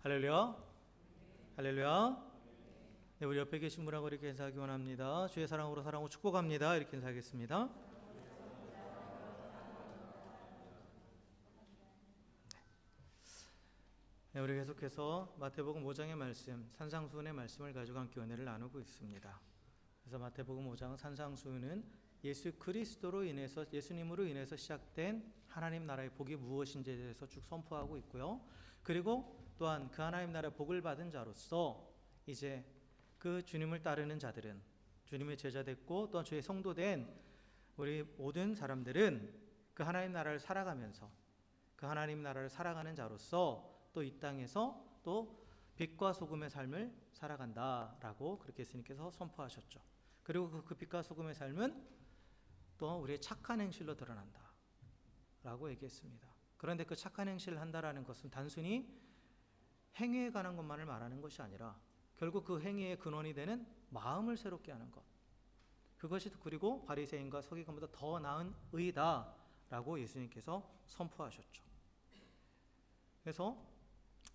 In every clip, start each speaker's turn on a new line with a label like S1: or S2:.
S1: 할렐루야. 할렐루야. 네, 우리 옆에 계신 분하고 이렇게 인사하기 원합니다. 주의 사랑으로 사랑하고 축복합니다. 이렇게 인사하겠습니다. 네, 우리 계속해서 마태복음 5장의 말씀, 산상수훈의 말씀을 가지고 함께 은혜를 나누고 있습니다. 그래서 마태복음 5장 산상수훈은 예수 그리스도로 인해서, 예수님으로 인해서 시작된 하나님 나라의 복이 무엇인지에 대해서 쭉 선포하고 있고요. 그리고 또한 그 하나님 나라의 복을 받은 자로서 이제 그 주님을 따르는 자들은, 주님의 제자 됐고 또한 주의 성도된 우리 모든 사람들은 그 하나님 나라를 살아가면서, 그 하나님 나라를 살아가는 자로서 또 이 땅에서 또 빛과 소금의 삶을 살아간다라고 그렇게 예수님께서 선포하셨죠. 그리고 그 빛과 소금의 삶은 또 우리의 착한 행실로 드러난다 라고 얘기했습니다. 그런데 그 착한 행실을 한다라는 것은 단순히 행위에 관한 것만을 말하는 것이 아니라 결국 그 행위의 근원이 되는 마음을 새롭게 하는 것, 그것이 그리고 바리새인과 서기관보다 더 나은 의다라고 예수님께서 선포하셨죠. 그래서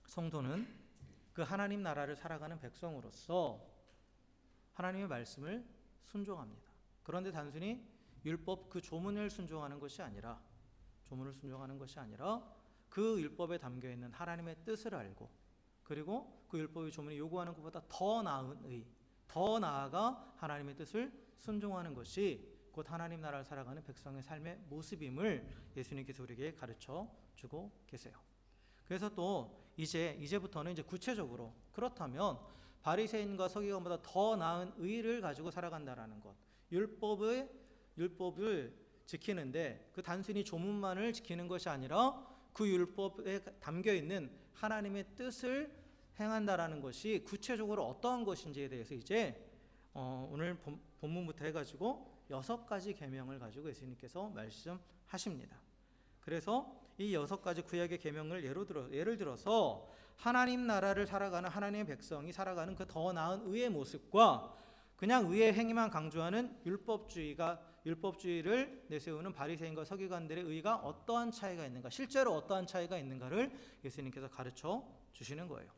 S1: 성도는 그 하나님 나라를 살아가는 백성으로서 하나님의 말씀을 순종합니다. 그런데 단순히 율법 그 조문을 순종하는 것이 아니라, 그 율법에 담겨 있는 하나님의 뜻을 알고, 그리고 그 율법의 조문이 요구하는 것보다 더 나은 의, 더 나아가 하나님의 뜻을 순종하는 것이 곧 하나님 나라를 살아가는 백성의 삶의 모습임을 예수님께서 우리에게 가르쳐 주고 계세요. 그래서 또 이제부터는 구체적으로, 그렇다면 바리새인과 서기관보다 더 나은 의를 가지고 살아간다라는 것, 율법을 지키는데 그 단순히 조문만을 지키는 것이 아니라 그 율법에 담겨 있는 하나님의 뜻을 행한다라는 것이 구체적으로 어떠한 것인지에 대해서 이제 오늘 본문부터 해가지고 6가지 계명을 가지고 예수님께서 말씀하십니다. 그래서 이 6가지 구약의 계명을 예를 들어서 하나님 나라를 살아가는 하나님의 백성이 살아가는 그 더 나은 의의 모습과 그냥 의의 행위만 강조하는 율법주의를 내세우는 바리새인과 서기관들의 의가 어떠한 차이가 있는가, 실제로 어떠한 차이가 있는가를 예수님께서 가르쳐 주시는 거예요.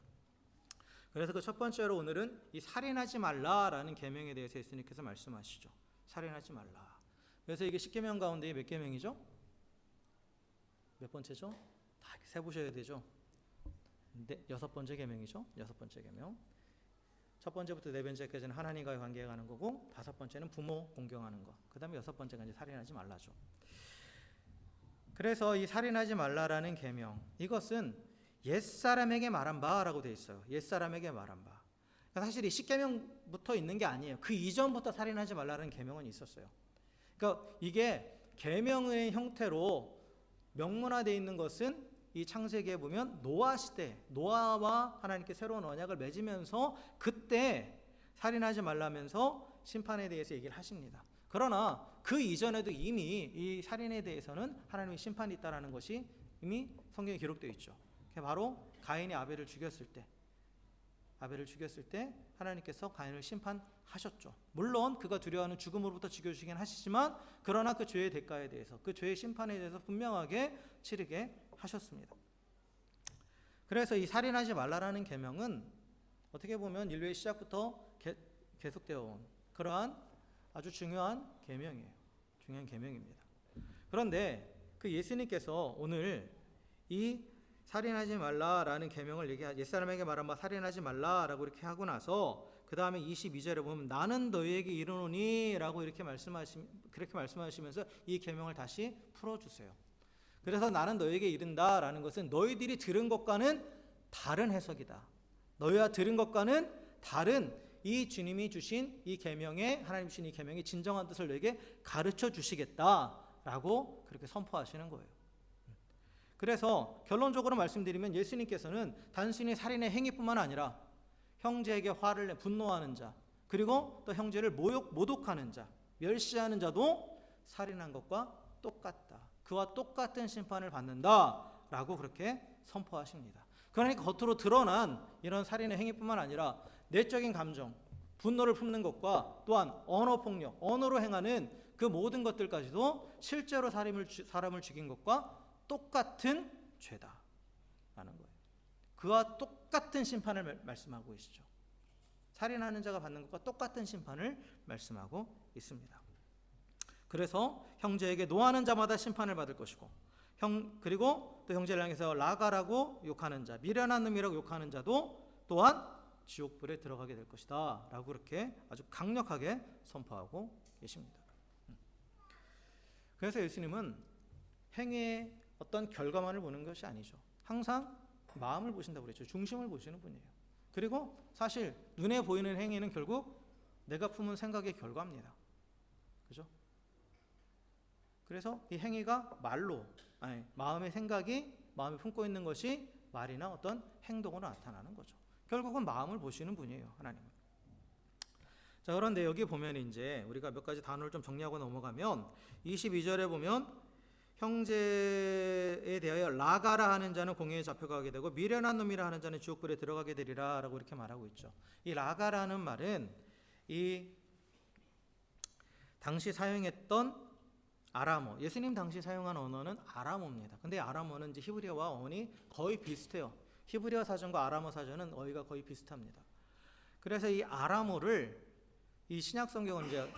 S1: 그래서 그 첫 번째로 오늘은 이 살인하지 말라라는 계명에 대해서 예수님께서 말씀하시죠. 살인하지 말라. 그래서 이게 10계명 가운데 몇 계명이죠? 몇 번째죠? 다 세보셔야 되죠. 네, 6번째 계명이죠. 6번째 계명. 첫 번째부터 4번째까지는 하나님과의 관계에 가는 거고, 5번째는 부모 공경하는 거. 그 다음에 6번째가 이제 살인하지 말라죠. 그래서 이 살인하지 말라라는 계명, 이것은 옛사람에게 말한 바라고 되어 있어요. 옛사람에게 말한 바. 그러니까 사실 이 10계명부터 있는 게 아니에요. 그 이전부터 살인하지 말라는 계명은 있었어요. 그러니까 이게 계명의 형태로 명문화되어 있는 것은 이 창세기에 보면 노아 시대, 노아와 하나님께 새로운 언약을 맺으면서 그때 살인하지 말라면서 심판에 대해서 얘기를 하십니다. 그러나 그 이전에도 이미 이 살인에 대해서는 하나님의 심판이 있다는 것이 이미 성경에 기록되어 있죠. 그게 바로 가인이 아벨을 죽였을 때 하나님께서 가인을 심판하셨죠. 물론 그가 두려워하는 죽음으로부터 죽여주시긴 하시지만, 그러나 그 죄의 대가에 대해서, 그 죄의 심판에 대해서 분명하게 치르게 하셨습니다. 그래서 이 살인하지 말라라는 계명은 어떻게 보면 인류의 시작부터 계속되어 온 그러한 아주 중요한 계명이에요. 중요한 계명입니다. 그런데 그 예수님께서 오늘 이 살인하지 말라라는 계명을 옛사람에게 말한 바 살인하지 말라라고 이렇게 하고 나서 그 다음에 22절에 보면 나는 너희에게 이르노니 라고 그렇게 말씀하시면서 이 계명을 다시 풀어주세요. 그래서 나는 너희에게 이른다라는 것은 너희들이 들은 것과는 다른 해석이다. 너희가 들은 것과는 다른 이 주님이 주신 이 계명에, 하나님 주신 이 계명의 진정한 뜻을 너희에게 가르쳐 주시겠다라고 그렇게 선포하시는 거예요. 그래서 결론적으로 말씀드리면 예수님께서는 단순히 살인의 행위뿐만 아니라 형제에게 화를 내 분노하는 자, 그리고 또 형제를 모독하는 자, 멸시하는 자도 살인한 것과 똑같다, 그와 똑같은 심판을 받는다라고 그렇게 선포하십니다. 그러니까 겉으로 드러난 이런 살인의 행위뿐만 아니라 내적인 감정, 분노를 품는 것과 또한 언어폭력, 언어로 행하는 그 모든 것들까지도 실제로 사람을 죽인 것과 똑같은 죄다라는 거예요. 그와 똑같은 심판을 말씀하고 계시죠. 살인하는 자가 받는 것과 똑같은 심판을 말씀하고 있습니다. 그래서 형제에게 노하는 자마다 심판을 받을 것이고, 그리고 또 형제를 향해서 라가라고 욕하는 자, 미련한 놈이라고 욕하는 자도 또한 지옥불에 들어가게 될 것이다 라고 그렇게 아주 강력하게 선포하고 계십니다. 그래서 예수님은 행위의 어떤 결과만을 보는 것이 아니죠. 항상 마음을 보신다고 그랬죠. 중심을 보시는 분이에요. 그리고 사실 눈에 보이는 행위는 결국 내가 품은 생각의 결과입니다. 그죠? 그래서 이 행위가 마음의 생각이, 마음이 품고 있는 것이 말이나 어떤 행동으로 나타나는 거죠. 결국은 마음을 보시는 분이에요, 하나님은. 자, 그런데 여기 보면 이제 우리가 몇 가지 단어를 좀 정리하고 넘어가면 22절에 보면 형제에 대하여 라가라 하는 자는 공회에 잡혀가게 되고 미련한 놈이라 하는 자는 지옥불에 들어가게 되리라 라고 이렇게 말하고 있죠. 이 라가라는 말은 이 당시 사용했던 아람어, 예수님 당시 사용한 언어는 아람어입니다. 근데 아람어는 이제 히브리어와 어원이 거의 비슷해요. 히브리어 사전과 아람어 사전은 어휘가 거의 비슷합니다. 그래서 이 아람어를 이 신약 성경은 이제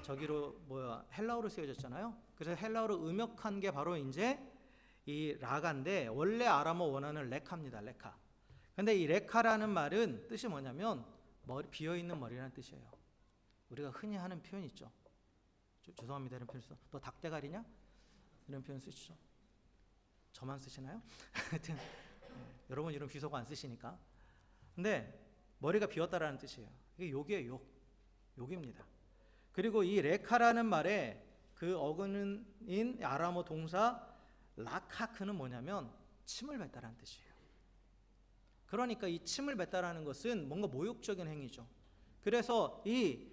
S1: 헬라어로 쓰여졌잖아요. 그래서 헬라어로 음역한 게 바로 이제 이 라가인데, 원래 아람어 원어는 레카입니다. 레카. 근데 이 레카라는 말은 뜻이 뭐냐면 비어 있는 머리라는 뜻이에요. 우리가 흔히 하는 표현 있죠. 죄송합니다 이런 표현 써. 너 닭대가리냐? 이런 표현 쓰시죠. 저만 쓰시나요? 하여튼 여러분 이런 비속어 안 쓰시니까. 근데 머리가 비었다라는 뜻이에요. 이게 욕이에요. 욕입니다. 그리고 이 레카라는 말에 그 어근인 아람어 동사 라카크는 뭐냐면 침을 뱉다라는 뜻이에요. 그러니까 이 침을 뱉다라는 것은 뭔가 모욕적인 행위죠. 그래서 이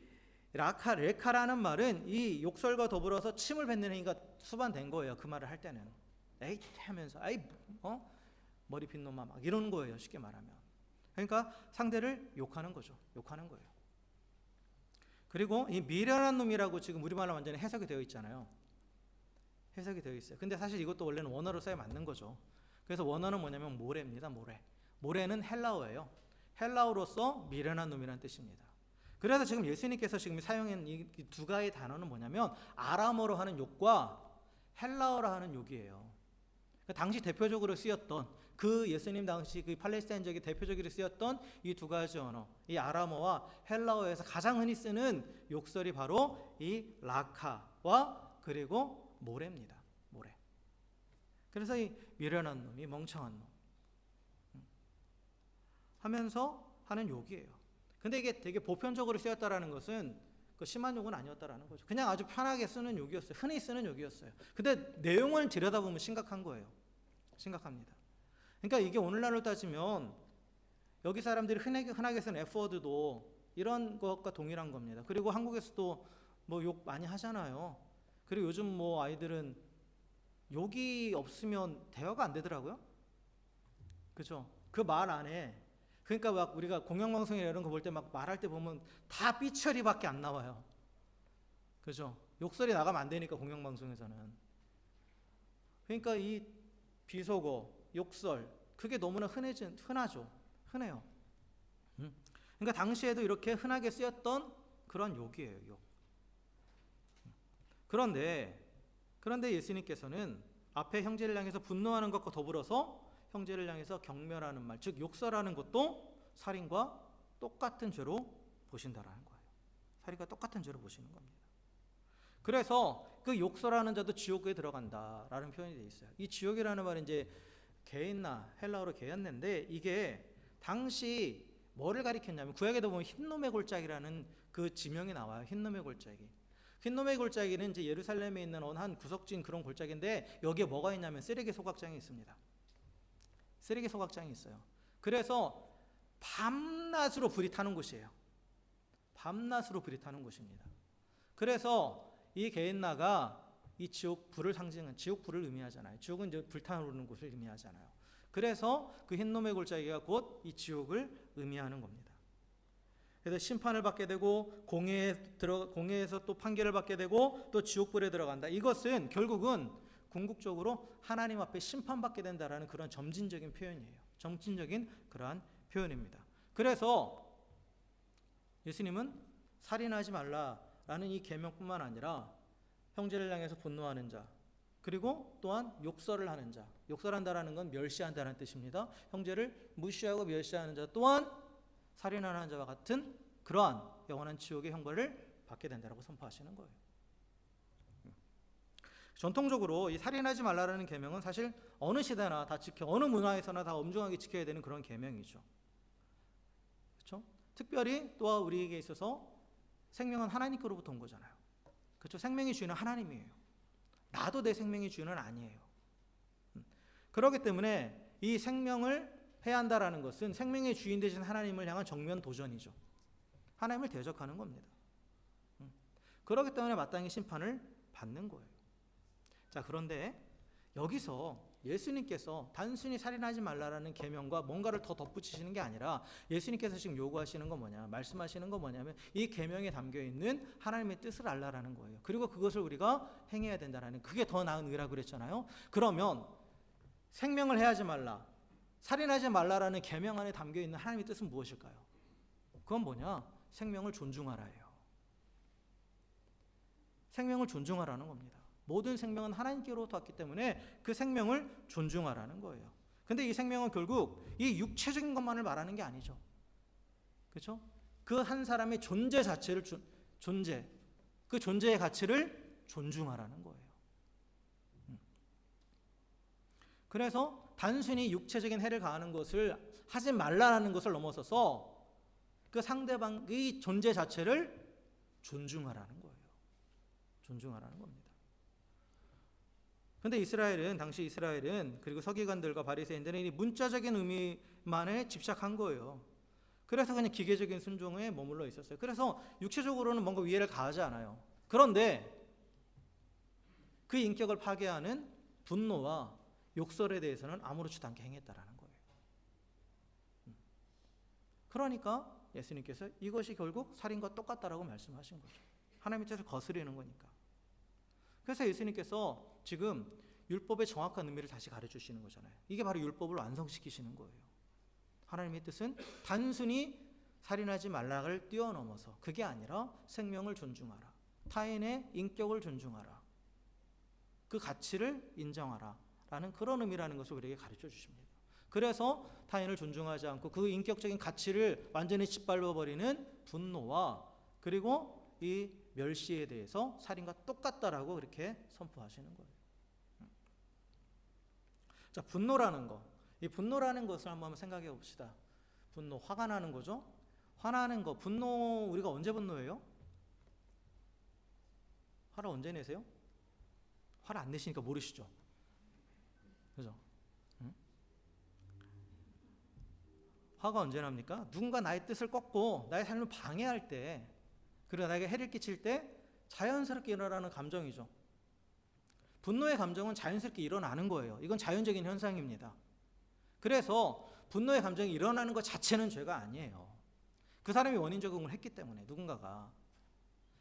S1: 레카라는 말은 이 욕설과 더불어서 침을 뱉는 행위가 수반된 거예요. 그 말을 할 때는 에이 하면서 머리 핀 놈아 막 이러는 거예요. 쉽게 말하면. 그러니까 상대를 욕하는 거죠. 욕하는 거예요. 그리고 이 미련한 놈이라고 지금 우리말로 완전히 해석이 되어 있잖아요. 해석이 되어 있어요. 근데 사실 이것도 원래는 원어로 써야 맞는 거죠. 그래서 원어는 뭐냐면 모레입니다. 모레는 헬라어예요. 헬라어로서 미련한 놈이라는 뜻입니다. 그래서 지금 예수님께서 지금 사용한 이 두 가지 단어는 뭐냐면 아람어로 하는 욕과 헬라어로 하는 욕이에요. 그러니까 당시 대표적으로 쓰였던 그 예수님 당시 그 팔레스타인 지역에 대표적으로 쓰였던 이 두 가지 언어, 이 아람어와 헬라어에서 가장 흔히 쓰는 욕설이 바로 이 라카와 그리고 모레입니다. 모레. 그래서 이 미련한 놈, 이 멍청한 놈 하면서 하는 욕이에요. 근데 이게 되게 보편적으로 쓰였다라는 것은 그 심한 욕은 아니었다라는 거죠. 그냥 아주 편하게 쓰는 욕이었어요. 흔히 쓰는 욕이었어요. 근데 내용을 들여다보면 심각한 거예요. 심각합니다. 그러니까 이게 오늘날로 따지면 여기 사람들이 흔하게 쓰는 F워드도 이런 것과 동일한 겁니다. 그리고 한국에서도 뭐 욕 많이 하잖아요. 그리고 요즘 뭐 아이들은 욕이 없으면 대화가 안 되더라고요. 그죠? 그 말 안에 그러니까 막 우리가 공영방송이나 이런 거 볼 때 막 말할 때 보면 다 삐처리밖에 안 나와요. 그죠? 욕설이 나가면 안 되니까 공영방송에서는. 그러니까 이 비속어, 욕설 그게 너무나 흔하죠. 흔해요. 그러니까 당시에도 이렇게 흔하게 쓰였던 그런 욕이에요. 욕. 그런데 예수님께서는 앞에 형제를 향해서 분노하는 것과 더불어서 형제를 향해서 경멸하는 말, 즉 욕설하는 것도 살인과 똑같은 죄로 보신다라는 거예요. 살인과 똑같은 죄로 보시는 겁니다. 그래서 그 욕설하는 자도 지옥에 들어간다라는 표현이 되어 있어요. 이 지옥이라는 말은 이제 게인나 헬라어로 게였는데 이게 당시 뭐를 가리켰냐면 구약에도 보면 흰놈의 골짜기라는 그 지명이 나와요. 흰놈의 골짜기. 흰놈의 골짜기는 이제 예루살렘에 있는 어느 한 구석진 그런 골짜기인데 여기에 뭐가 있냐면 쓰레기 소각장이 있습니다. 쓰레기 소각장이 있어요. 그래서 밤낮으로 불이 타는 곳이에요. 밤낮으로 불이 타는 곳입니다. 그래서 이 게인나가 이 지옥 불을 상징한 지옥 불을 의미하잖아요. 지옥은 이제 불타오르는 곳을 의미하잖아요. 그래서 그 흰놈의 골짜기가 곧 이 지옥을 의미하는 겁니다. 그래서 심판을 받게 되고 공회에서 또 판결을 받게 되고 또 지옥불에 들어간다. 이것은 결국은 궁극적으로 하나님 앞에 심판받게 된다라는 그런 점진적인 표현이에요. 정치적인 그러한 표현입니다. 그래서 예수님은 살인하지 말라라는 이 계명뿐만 아니라 형제를 향해서 분노하는 자, 그리고 또한 욕설을 하는 자, 욕설한다라는 건 멸시한다는 뜻입니다. 형제를 무시하고 멸시하는 자 또한 살인하는 자와 같은 그러한 영원한 지옥의 형벌을 받게 된다고 선포하시는 거예요. 전통적으로 이 살인하지 말라라는 계명은 사실 어느 시대나 다 어느 문화에서나 다 엄중하게 지켜야 되는 그런 계명이죠. 그렇죠? 특별히 또한 우리에게 있어서 생명은 하나님께로부터 온 거잖아요. 그렇죠? 생명의 주인은 하나님이에요. 나도 내 생명의 주인은 아니에요. 그렇기 때문에 이 생명을 해야 한다라는 것은 생명의 주인 되신 하나님을 향한 정면 도전이죠. 하나님을 대적하는 겁니다. 그렇기 때문에 마땅히 심판을 받는 거예요. 자, 그런데 여기서 예수님께서 단순히 살인하지 말라라는 계명과 뭔가를 더 덧붙이시는 게 아니라 예수님께서 지금 요구하시는 건 뭐냐, 말씀하시는 건 뭐냐면 이 계명에 담겨 있는 하나님의 뜻을 알라라는 거예요. 그리고 그것을 우리가 행해야 된다라는, 그게 더 나은 의라고 그랬잖아요. 그러면 생명을 해하지 말라, 살인하지 말라라는 계명 안에 담겨 있는 하나님의 뜻은 무엇일까요? 그건 뭐냐? 생명을 존중하라예요. 생명을 존중하라는 겁니다. 모든 생명은 하나님께로부터 왔기 때문에 그 생명을 존중하라는 거예요. 근데 이 생명은 결국 이 육체적인 것만을 말하는 게 아니죠. 그렇죠? 그 한 사람의 존재 자체를 그 존재의 가치를 존중하라는 거예요. 그래서 단순히 육체적인 해를 가하는 것을 하지 말라는 것을 넘어서서 그 상대방의 존재 자체를 존중하라는 거예요. 존중하라는 겁니다. 그런데 당시 이스라엘은 그리고 서기관들과 바리새인들은 이 문자적인 의미만에 집착한 거예요. 그래서 그냥 기계적인 순종에 머물러 있었어요. 그래서 육체적으로는 뭔가 위해를 가하지 않아요. 그런데 그 인격을 파괴하는 분노와 욕설에 대해서는 아무렇지도 않게 행했다라는 거예요. 그러니까 예수님께서 이것이 결국 살인과 똑같다라고 말씀하신 거죠. 하나님의 뜻을 거스르는 거니까. 그래서 예수님께서 지금 율법의 정확한 의미를 다시 가르쳐 주시는 거잖아요. 이게 바로 율법을 완성시키시는 거예요. 하나님의 뜻은 단순히 살인하지 말라를 뛰어넘어서 그게 아니라 생명을 존중하라, 타인의 인격을 존중하라, 그 가치를 인정하라 라는 그런 의미라는 것을 우리에게 가르쳐 주십니다. 그래서 타인을 존중하지 않고 그 인격적인 가치를 완전히 짓밟아버리는 분노와 그리고 이 멸시에 대해서 살인과 똑같다라고 그렇게 선포하시는 거예요. 자, 분노라는 거. 이 분노라는 것을 한번 생각해 봅시다. 분노, 화가 나는 거죠. 화나는 거, 분노, 우리가 언제 분노해요? 화를 언제 내세요? 화를 안 내시니까 모르시죠? 그죠? 응? 화가 언제 납니까? 누군가 나의 뜻을 꺾고 나의 삶을 방해할 때, 그리고 나에게 해를 끼칠 때 자연스럽게 일어나는 감정이죠. 분노의 감정은 자연스럽게 일어나는 거예요. 이건 자연적인 현상입니다. 그래서 분노의 감정이 일어나는 것 자체는 죄가 아니에요. 그 사람이 원인 적응을 했기 때문에 누군가가.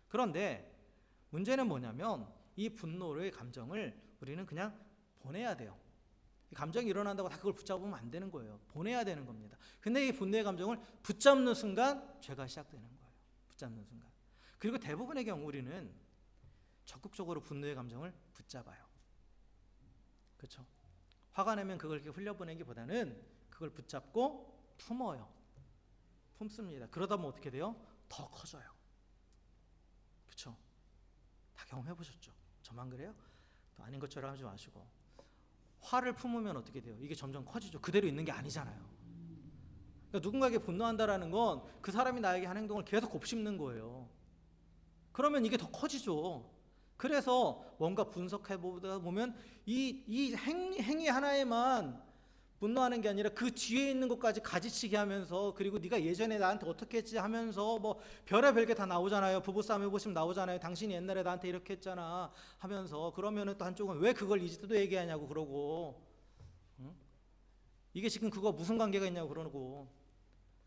S1: 그런데 문제는 뭐냐면 이 분노의 감정을 우리는 그냥 보내야 돼요. 이 감정이 일어난다고 다 그걸 붙잡으면 안 되는 거예요. 보내야 되는 겁니다. 근데 이 분노의 감정을 붙잡는 순간 죄가 시작되는 거예요. 붙잡는 순간. 그리고 대부분의 경우 우리는 적극적으로 분노의 감정을 붙잡아요. 그렇죠? 화가 나면 그걸 이렇게 흘려보내기보다는 그걸 붙잡고 품어요. 품습니다. 그러다 보면 어떻게 돼요? 더 커져요. 그렇죠? 다 경험해 보셨죠? 저만 그래요? 또 아닌 것처럼 하지 마시고. 화를 품으면 어떻게 돼요? 이게 점점 커지죠. 그대로 있는 게 아니잖아요. 그러니까 누군가에게 분노한다라는 건 그 사람이 나에게 한 행동을 계속 곱씹는 거예요. 그러면 이게 더 커지죠. 그래서 뭔가 분석해 보다 보면 이 행위 하나에만 분노하는 게 아니라 그 뒤에 있는 것까지 가지치기 하면서, 그리고 네가 예전에 나한테 어떻게 했지 하면서 뭐 별의별 게 다 나오잖아요. 부부싸움 해보시면 나오잖아요. 당신이 옛날에 나한테 이렇게 했잖아 하면서. 그러면은 또 한쪽은 왜 그걸 이제도 얘기하냐고 그러고, 응? 이게 지금 그거 무슨 관계가 있냐고 그러고.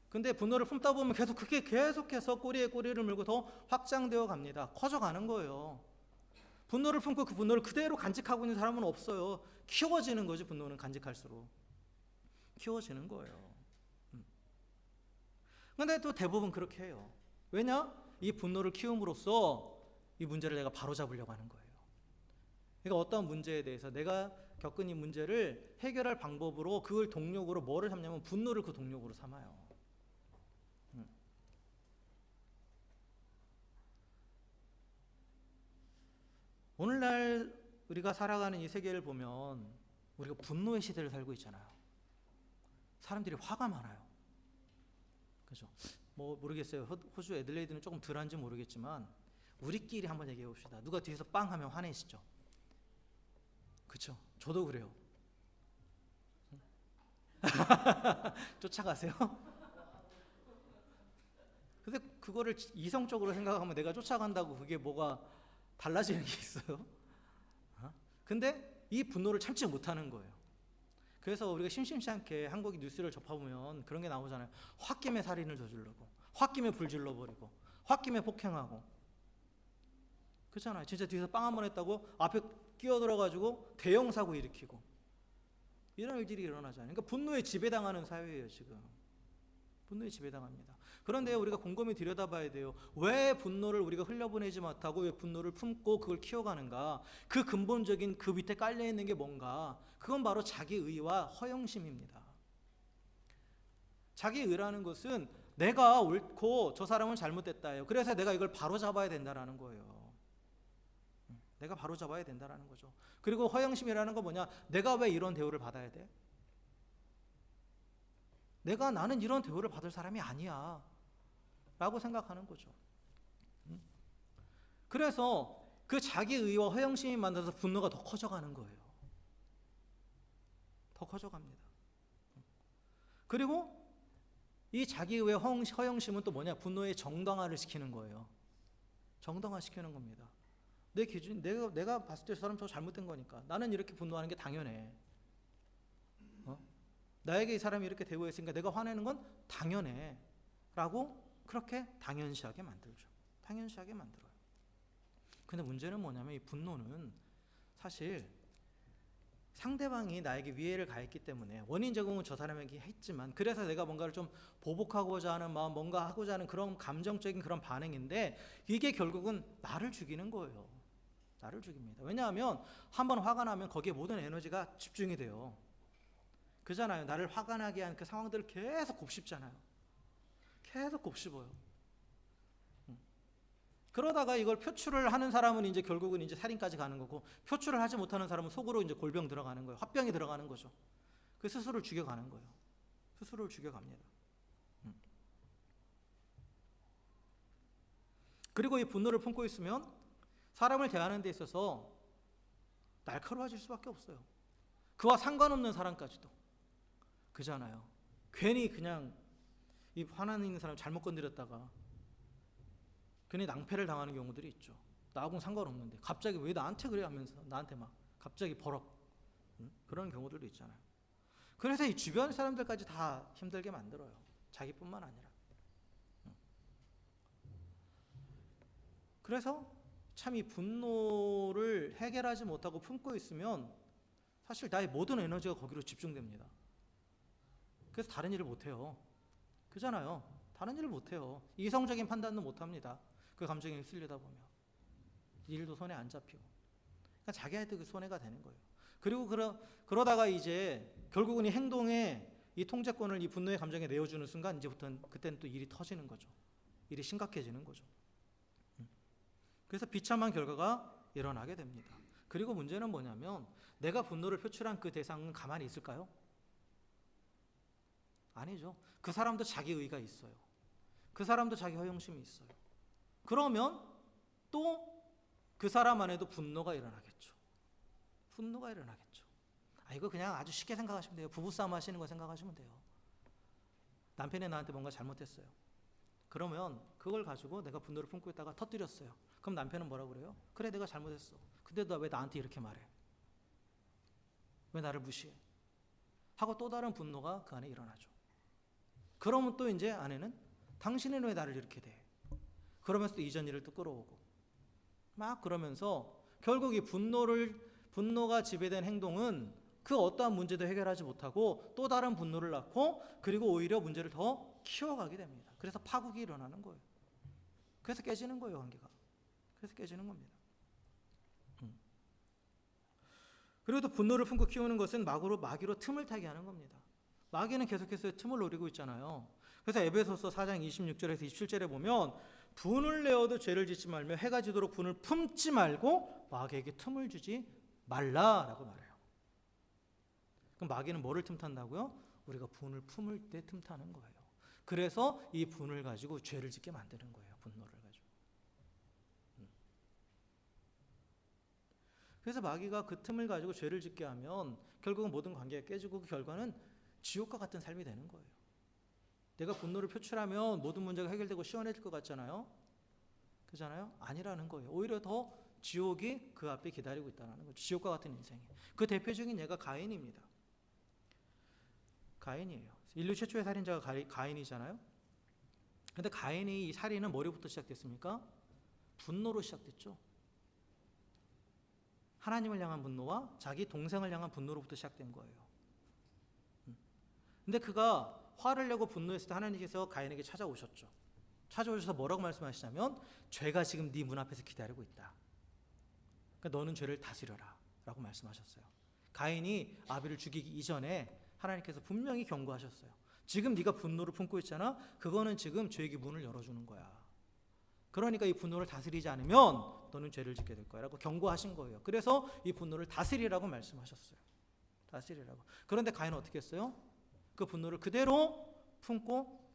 S1: 근데 분노를 품다 보면 계속 그게 계속해서 꼬리에 꼬리를 물고 더 확장되어 갑니다. 커져가는 거예요. 분노를 품고 그 분노를 그대로 간직하고 있는 사람은 없어요. 키워지는 거지. 분노는 간직할수록. 키워지는 거예요. 근데 또 대부분 그렇게 해요. 왜냐? 이 분노를 키움으로써 이 문제를 내가 바로잡으려고 하는 거예요. 그러니까 어떤 문제에 대해서 내가 겪은 이 문제를 해결할 방법으로 그걸 동력으로 뭐를 삼냐면 분노를 그 동력으로 삼아요. 오늘날 우리가 살아가는 이 세계를 보면 우리가 분노의 시대를 살고 있잖아요. 사람들이 화가 많아요. 그죠? 뭐 모르겠어요. 호주 애들레이드는 조금 덜한지 모르겠지만 우리끼리 한번 얘기해 봅시다. 누가 뒤에서 빵 하면 화내시죠? 그쵸? 저도 그래요. 쫓아가세요? 근데 그거를 이성적으로 생각하면 내가 쫓아간다고 그게 뭐가 달라지는 게 있어요? 근데 이 분노를 참지 못하는 거예요. 그래서 우리가 심심치 않게 한국의 뉴스를 접해보면 그런 게 나오잖아요. 홧김에 살인을 저지르고 홧김에 불 질러버리고 홧김에 폭행하고 그렇잖아요. 진짜 뒤에서 빵 한 번 했다고 앞에 끼어들어가지고 대형 사고 일으키고 이런 일들이 일어나잖아요. 그러니까 분노에 지배당하는 사회예요. 지금 분노에 지배당합니다. 그런데 우리가 곰곰이 들여다봐야 돼요. 왜 분노를 우리가 흘려보내지 못하고 왜 분노를 품고 그걸 키워가는가? 그 근본적인 그 밑에 깔려있는 게 뭔가? 그건 바로 자기의와 허영심입니다. 자기의라는 것은 내가 옳고 저 사람은 잘못됐다예요. 그래서 내가 이걸 바로잡아야 된다는 거예요. 내가 바로잡아야 된다는 거죠. 그리고 허영심이라는 건 뭐냐? 내가 왜 이런 대우를 받아야 돼? 나는 이런 대우를 받을 사람이 아니야 라고 생각하는 거죠. 그래서 그 자기의와 허영심이 만나서 분노가 더 커져가는 거예요. 더 커져갑니다. 그리고 이 자기의와 허영심은 또 뭐냐? 분노의 정당화를 시키는 거예요. 정당화시키는 겁니다. 내 기준, 내가 봤을 때 저 사람 저 잘못된 거니까 나는 이렇게 분노하는 게 당연해. 나에게 이 사람이 이렇게 대우했으니까 내가 화내는 건 당연해 라고 그렇게 당연시하게 만들죠. 당연시하게 만들어요. 근데 문제는 뭐냐면 이 분노는 사실 상대방이 나에게 위해를 가했기 때문에 원인 제공은 저 사람에게 했지만 그래서 내가 뭔가를 좀 보복하고자 하는 마음, 뭔가 하고자 하는 그런 감정적인 그런 반응인데 이게 결국은 나를 죽이는 거예요. 나를 죽입니다. 왜냐하면 한번 화가 나면 거기에 모든 에너지가 집중이 돼요. 그잖아요. 나를 화가 나게 한 그 상황들을 계속 곱씹잖아요. 계속 곱씹어요. 그러다가 이걸 표출을 하는 사람은 이제 결국은 이제 살인까지 가는 거고 표출을 하지 못하는 사람은 속으로 이제 골병 들어가는 거예요. 화병이 들어가는 거죠. 그 스스로를 죽여가는 거예요. 스스로를 죽여갑니다. 그리고 이 분노를 품고 있으면 사람을 대하는 데 있어서 날카로워질 수밖에 없어요. 그와 상관없는 사람까지도. 그잖아요. 괜히 그냥 이 화나는 있는 사람 잘못 건드렸다가 괜히 낭패를 당하는 경우들이 있죠. 나하고는 상관없는데 갑자기 왜 나한테 그래 하면서 나한테 막 갑자기 버럭 그런 경우들도 있잖아요. 그래서 이 주변 사람들까지 다 힘들게 만들어요. 자기뿐만 아니라. 그래서 참 이 분노를 해결하지 못하고 품고 있으면 사실 나의 모든 에너지가 거기로 집중됩니다. 그래서 다른 일을 못해요. 그잖아요. 다른 일을 못해요. 이성적인 판단도 못합니다. 그 감정에 휩쓸리다 보면 일도 손에 안 잡히고 그러니까 자기한테 그 손해가 되는 거예요. 그리고 그러다가 이제 결국은 이 행동에 이 통제권을 이 분노의 감정에 내어주는 순간 이제부터는 그때는 또 일이 터지는 거죠. 일이 심각해지는 거죠. 그래서 비참한 결과가 일어나게 됩니다. 그리고 문제는 뭐냐면 내가 분노를 표출한 그 대상은 가만히 있을까요? 아니죠. 그 사람도 자기 의가 있어요. 그 사람도 자기 허영심이 있어요. 그러면 또 그 사람 안에도 분노가 일어나겠죠. 분노가 일어나겠죠. 이거 그냥 아주 쉽게 생각하시면 돼요. 부부싸움 하시는 거 생각하시면 돼요. 남편이 나한테 뭔가 잘못했어요. 그러면 그걸 가지고 내가 분노를 품고 있다가 터뜨렸어요. 그럼 남편은 뭐라고 그래요? 그래, 내가 잘못했어. 근데 너 왜 나한테 이렇게 말해? 왜 나를 무시해? 하고 또 다른 분노가 그 안에 일어나죠. 그러면 또 이제 아내는 당신은 왜 나를 이렇게 대해? 그러면서 또 이전 일을 또 끌어오고 막 그러면서 결국 이 분노가 지배된 행동은 그 어떠한 문제도 해결하지 못하고 또 다른 분노를 낳고 그리고 오히려 문제를 더 키워가게 됩니다. 그래서 파국이 일어나는 거예요. 그래서 깨지는 거예요, 관계가. 그래서 깨지는 겁니다. 그리고 또 분노를 품고 키우는 것은 마귀로 틈을 타게 하는 겁니다. 마귀는 계속해서 틈을 노리고 있잖아요. 그래서 에베소서 4장 26절에서 27절에 보면 분을 내어도 죄를 짓지 말며 해가 지도록 분을 품지 말고 마귀에게 틈을 주지 말라라고 말해요. 그럼 마귀는 뭐를 틈탄다고요? 우리가 분을 품을 때 틈타는 거예요. 그래서 이 분을 가지고 죄를 짓게 만드는 거예요. 분노를 가지고. 그래서 마귀가 그 틈을 가지고 죄를 짓게 하면 결국은 모든 관계가 깨지고 그 결과는 지옥과 같은 삶이 되는 거예요. 내가 분노를 표출하면 모든 문제가 해결되고 시원해질 것 같잖아요. 그렇잖아요? 아니라는 거예요. 오히려 더 지옥이 그 앞에 기다리고 있다는 거죠. 지옥과 같은 인생이. 그 대표적인 예가 가인입니다. 가인이에요. 인류 최초의 살인자가 가인이잖아요. 근데 가인이 이 살인은 뭐로부터 시작됐습니까? 분노로 시작됐죠. 하나님을 향한 분노와 자기 동생을 향한 분노로부터 시작된 거예요. 근데 그가 화를 내고 분노했을 때 하나님께서 가인에게 찾아오셨죠. 찾아오셔서 뭐라고 말씀하시냐면 죄가 지금 네 문 앞에서 기다리고 있다. 그러니까 너는 죄를 다스려라 라고 말씀하셨어요. 가인이 아벨을 죽이기 이전에 하나님께서 분명히 경고하셨어요. 지금 네가 분노를 품고 있잖아. 그거는 지금 죄의 문을 열어주는 거야. 그러니까 이 분노를 다스리지 않으면 너는 죄를 짓게 될 거야 라고 경고하신 거예요. 그래서 이 분노를 다스리라고 말씀하셨어요. 다스리라고. 그런데 가인은 어떻게 했어요? 그 분노를 그대로 품고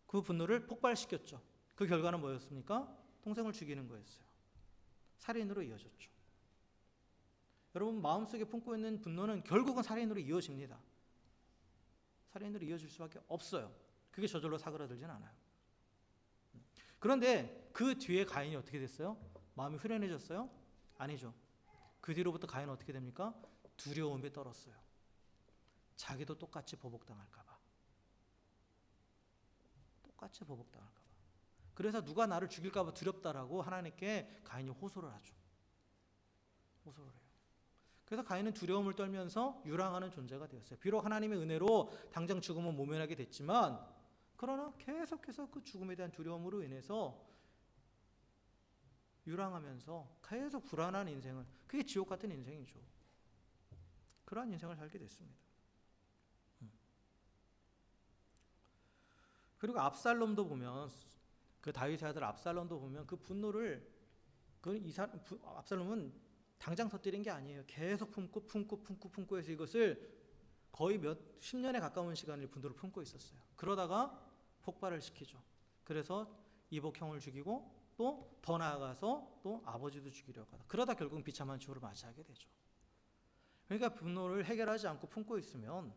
S1: 그 분노를 폭발시켰죠. 그 결과는 뭐였습니까? 동생을 죽이는 거였어요. 살인으로 이어졌죠. 여러분 마음속에 품고 있는 분노는 결국은 살인으로 이어집니다. 살인으로 이어질 수밖에 없어요. 그게 저절로 사그라들진 않아요. 그런데 그 뒤에 가인이 어떻게 됐어요? 마음이 후련해졌어요? 아니죠. 그 뒤로부터 가인은 어떻게 됩니까? 두려움에 떨었어요. 자기도 똑같이 보복당할까 봐. 똑같이 보복당할까 봐. 그래서 누가 나를 죽일까 봐 두렵다라고 하나님께 가인이 호소를 하죠. 호소를 해요. 그래서 가인은 두려움을 떨면서 유랑하는 존재가 되었어요. 비록 하나님의 은혜로 당장 죽음은 모면하게 됐지만 그러나 계속해서 그 죽음에 대한 두려움으로 인해서 유랑하면서 계속 불안한 인생을, 그게 지옥 같은 인생이죠. 그러한 인생을 살게 됐습니다. 그리고 압살롬도 보면, 그 다윗의 아들 압살롬도 보면 그 분노를, 압살롬은 당장 터뜨린 게 아니에요. 계속 품고 해서 이것을 거의 십 년에 가까운 시간을 분노를 품고 있었어요. 그러다가 폭발을 시키죠. 그래서 이복형을 죽이고 또 더 나아가서 또 아버지도 죽이려고 하다. 그러다 결국은 비참한 추후를 맞이하게 되죠. 그러니까 분노를 해결하지 않고 품고 있으면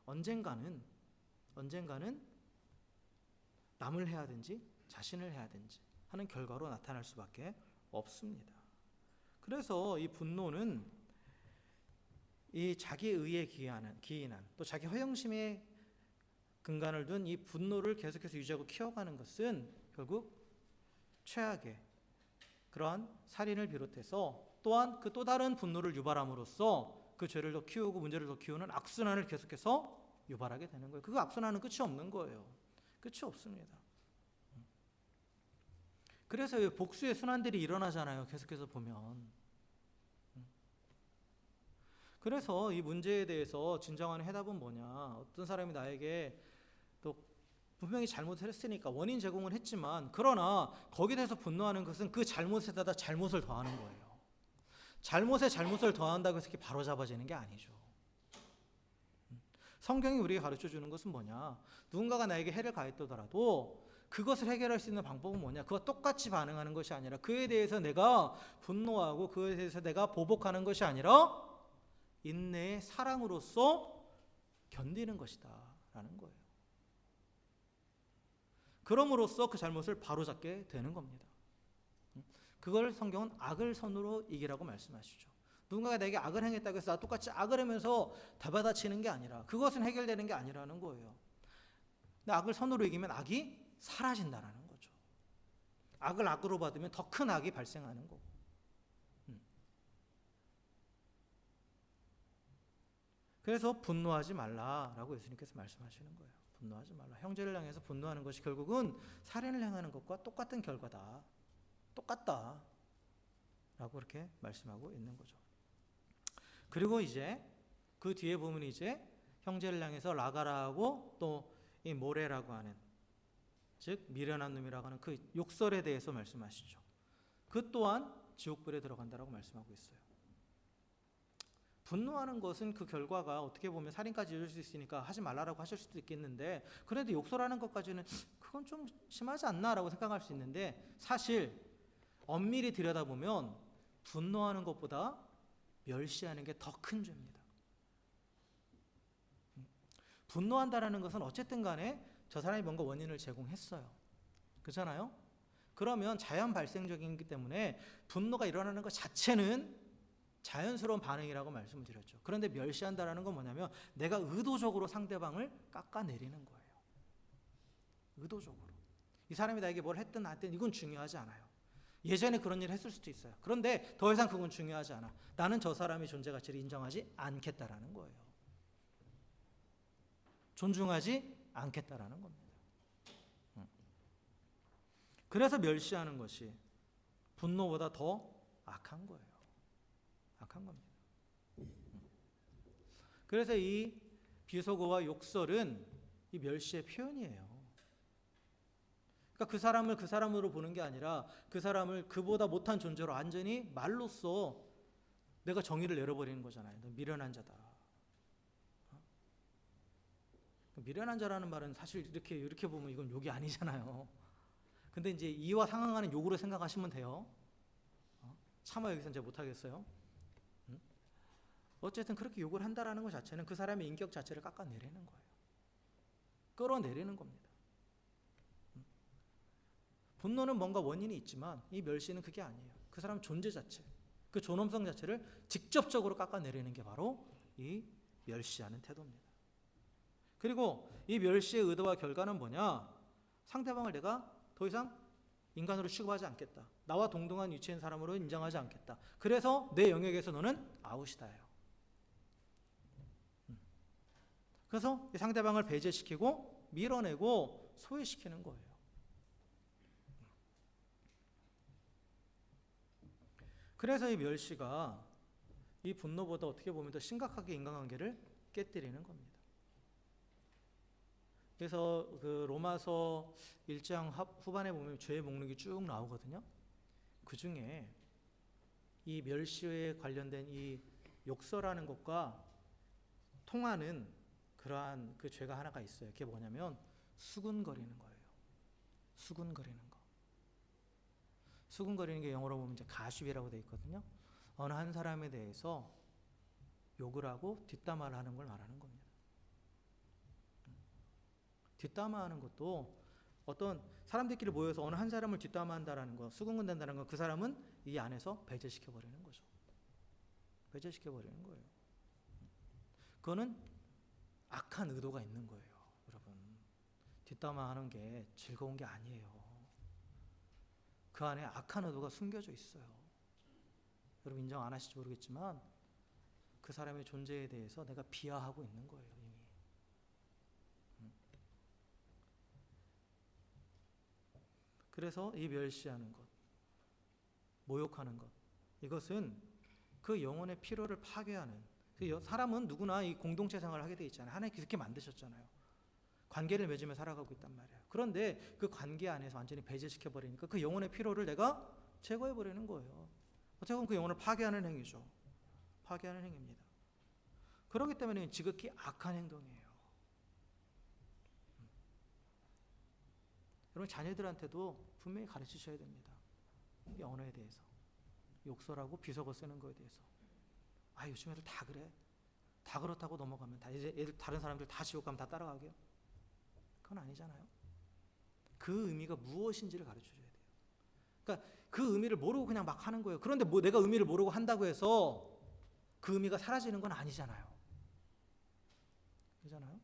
S1: 언젠가는 남을 해야든지 자신을 해야든지 하는 결과로 나타날 수밖에 없습니다. 그래서 이 분노는 이 자기 의에 기인한 또 자기 허영심에 근간을 둔 이 분노를 계속해서 유지하고 키워가는 것은 결국 최악의 그러한 살인을 비롯해서 또한 그 또 다른 분노를 유발함으로써 그 죄를 더 키우고 문제를 더 키우는 악순환을 계속해서 유발하게 되는 거예요. 그 악순환은 끝이 없는 거예요. 끝이 없습니다. 그래서 복수의 순환들이 일어나잖아요. 계속해서 보면. 그래서 이 문제에 대해서 진정한 해답은 뭐냐. 어떤 사람이 나에게 또 분명히 잘못을 했으니까 원인 제공을 했지만 그러나 거기에 대해서 분노하는 것은 그 잘못에다 잘못을 더하는 거예요. 잘못에 잘못을 더한다고 해서 이렇게 바로 잡아지는 게 아니죠. 성경이 우리에게 가르쳐주는 것은 뭐냐. 누군가가 나에게 해를 가했더라도 그것을 해결할 수 있는 방법은 뭐냐. 그와 똑같이 반응하는 것이 아니라 그에 대해서 내가 분노하고 그에 대해서 내가 보복하는 것이 아니라 인내의 사랑으로서 견디는 것이다 라는 거예요. 그럼으로써 그 잘못을 바로잡게 되는 겁니다. 그걸 성경은 악을 선으로 이기라고 말씀하시죠. 누군가가 내게 악을 행했다고 해서 나 똑같이 악을 하면서 다 받아치는 게 아니라 그것은 해결되는 게 아니라는 거예요. 근데 악을 선으로 이기면 악이 사라진다는 거죠. 악을 악으로 받으면 더 큰 악이 발생하는 거고. 그래서 분노하지 말라라고 예수님께서 말씀하시는 거예요. 분노하지 말라. 형제를 향해서 분노하는 것이 결국은 살인을 행하는 것과 똑같은 결과다. 똑같다. 라고 그렇게 말씀하고 있는 거죠. 그리고 이제 그 뒤에 보면 이제 형제를 향해서 라가라하고 또 이 모레라고 하는, 즉 미련한 놈이라고 하는 그 욕설에 대해서 말씀하시죠. 그 또한 지옥불에 들어간다라고 말씀하고 있어요. 분노하는 것은 그 결과가 어떻게 보면 살인까지 이룰 수 있으니까 하지 말라라고 하실 수도 있겠는데, 그래도 욕설하는 것까지는 그건 좀 심하지 않나라고 생각할 수 있는데, 사실 엄밀히 들여다보면 분노하는 것보다 멸시하는 게 더 큰 죄입니다. 분노한다라는 것은 어쨌든 간에 저 사람이 뭔가 원인을 제공했어요. 그렇잖아요? 그러면 자연 발생적이기 때문에 분노가 일어나는 것 자체는 자연스러운 반응이라고 말씀을 드렸죠. 그런데 멸시한다라는 건 뭐냐면 내가 의도적으로 상대방을 깎아내리는 거예요. 의도적으로. 이 사람이 나에게 뭘 했든 안 했든 이건 중요하지 않아요. 예전에 그런 일을 했을 수도 있어요. 그런데 더 이상 그건 중요하지 않아. 나는 저 사람의 존재 가치를 인정하지 않겠다라는 거예요. 존중하지 않겠다라는 겁니다. 그래서 멸시하는 것이 분노보다 더 악한 거예요. 악한 겁니다. 그래서 이 비속어와 욕설은 이 멸시의 표현이에요. 그러니까 그 사람을 그 사람으로 보는 게 아니라 그 사람을 그보다 못한 존재로 완전히 말로써 내가 정의를 내려버리는 거잖아요. 너 미련한 자다. 미련한 자라는 말은 사실 이렇게 보면 이건 욕이 아니잖아요. 근데 이제 이와 상응하는 욕으로 생각하시면 돼요. 차마 여기서 이제 못하겠어요. 어쨌든 그렇게 욕을 한다라는 것 자체는 그 사람의 인격 자체를 깎아내리는 거예요. 끌어내리는 겁니다. 분노는 뭔가 원인이 있지만 이 멸시는 그게 아니에요. 그 사람 존재 자체, 그 존엄성 자체를 직접적으로 깎아내리는 게 바로 이 멸시하는 태도입니다. 그리고 이 멸시의 의도와 결과는 뭐냐? 상대방을 내가 더 이상 인간으로 취급하지 않겠다. 나와 동등한 위치에 있는 사람으로 인정하지 않겠다. 그래서 내 영역에서 너는 아웃이다예요. 그래서 이 상대방을 배제시키고 밀어내고 소외시키는 거예요. 그래서 이 멸시가 이 분노보다 어떻게 보면 더 심각하게 인간관계를 깨뜨리는 겁니다. 그래서 그 로마서 1장 후반에 보면 죄의 목록이 쭉 나오거든요. 그 중에 이 멸시에 관련된 이 욕설하는 것과 통하는 그러한 그 죄가 하나가 있어요. 그게 뭐냐면 수군거리는 거예요. 수군거리는 거. 수군거리는 게 영어로 보면 이제 가십이라고 되어 있거든요. 어느 한 사람에 대해서 욕을 하고 뒷담화를 하는 걸 말하는 겁니다. 뒷담화하는 것도 어떤 사람들끼리 모여서 어느 한 사람을 뒷담화한다라는 거, 수군거린다는 건 그 사람은 이 안에서 배제시켜버리는 거죠. 배제시켜버리는 거예요. 그거는 악한 의도가 있는 거예요. 여러분, 뒷담화하는 게 즐거운 게 아니에요. 그 안에 악한 의도가 숨겨져 있어요. 여러분 인정 안 하실지 모르겠지만 그 사람의 존재에 대해서 내가 비하하고 있는 거예요. 이미. 그래서 이 멸시하는 것, 모욕하는 것, 이것은 그 영혼의 피로를 파괴하는, 사람은 누구나 이 공동체 생활을 하게 돼 있잖아요. 하나님께서 그렇게 만드셨잖아요. 관계를 맺으며 살아가고 있단 말이에요. 그런데 그 관계 안에서 완전히 배제시켜버리니까 그 영혼의 피로를 내가 제거해버리는 거예요. 어떻게 보면 그 영혼을 파괴하는 행위죠. 파괴하는 행위입니다. 그렇기 때문에 지극히 악한 행동이에요. 여러분 자녀들한테도 분명히 가르치셔야 됩니다. 이 언어에 대해서. 욕설하고 비속어 쓰는 거에 대해서. 아 요즘 애들 다 그래. 다 그렇다고 넘어가면 다 이제 애들 다른 사람들 다 지옥 가면 다 따라가게요. 그건 아니잖아요. 그 의미가 무엇인지를 가르쳐줘야 돼요. 그러니까 그 의미를 모르고 그냥 막 하는 거예요. 그런데 뭐 내가 의미를 모르고 한다고 해서 그 의미가 사라지는 건 아니잖아요. 그렇잖아요.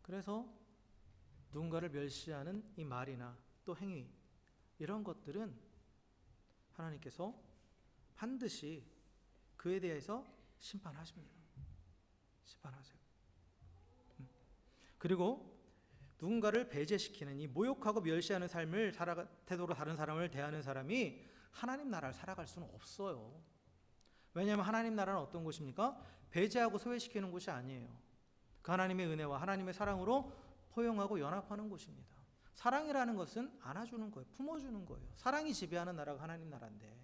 S1: 그래서 누군가를 멸시하는 이 말이나 또 행위 이런 것들은 하나님께서 반드시 그에 대해서 심판하십니다. 심판하세요. 그리고 누군가를 배제시키는 이 모욕하고 멸시하는 삶을 태도로 다른 사람을 대하는 사람이 하나님 나라를 살아갈 수는 없어요. 왜냐하면 하나님 나라는 어떤 곳입니까? 배제하고 소외시키는 곳이 아니에요. 그 하나님의 은혜와 하나님의 사랑으로 포용하고 연합하는 곳입니다. 사랑이라는 것은 안아주는 거예요. 품어주는 거예요. 사랑이 지배하는 나라가 하나님 나라인데